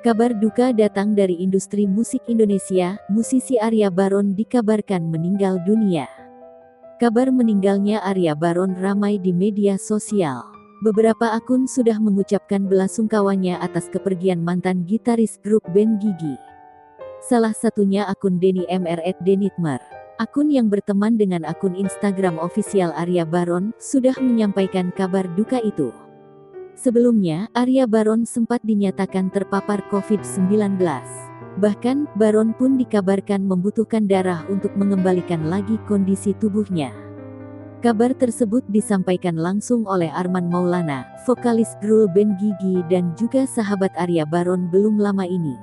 Kabar duka datang dari industri musik Indonesia, musisi Arya Baron dikabarkan meninggal dunia. Kabar meninggalnya Arya Baron ramai di media sosial. Beberapa akun sudah mengucapkan belasungkawanya atas kepergian mantan gitaris grup band Gigi. Salah satunya akun Denny @Denitmer. Akun yang berteman dengan akun Instagram ofisial Arya Baron sudah menyampaikan kabar duka itu. Sebelumnya, Arya Baron sempat dinyatakan terpapar COVID-19. Bahkan, Baron pun dikabarkan membutuhkan darah untuk mengembalikan lagi kondisi tubuhnya. Kabar tersebut disampaikan langsung oleh Arman Maulana, vokalis grup band Gigi dan juga sahabat Arya Baron belum lama ini.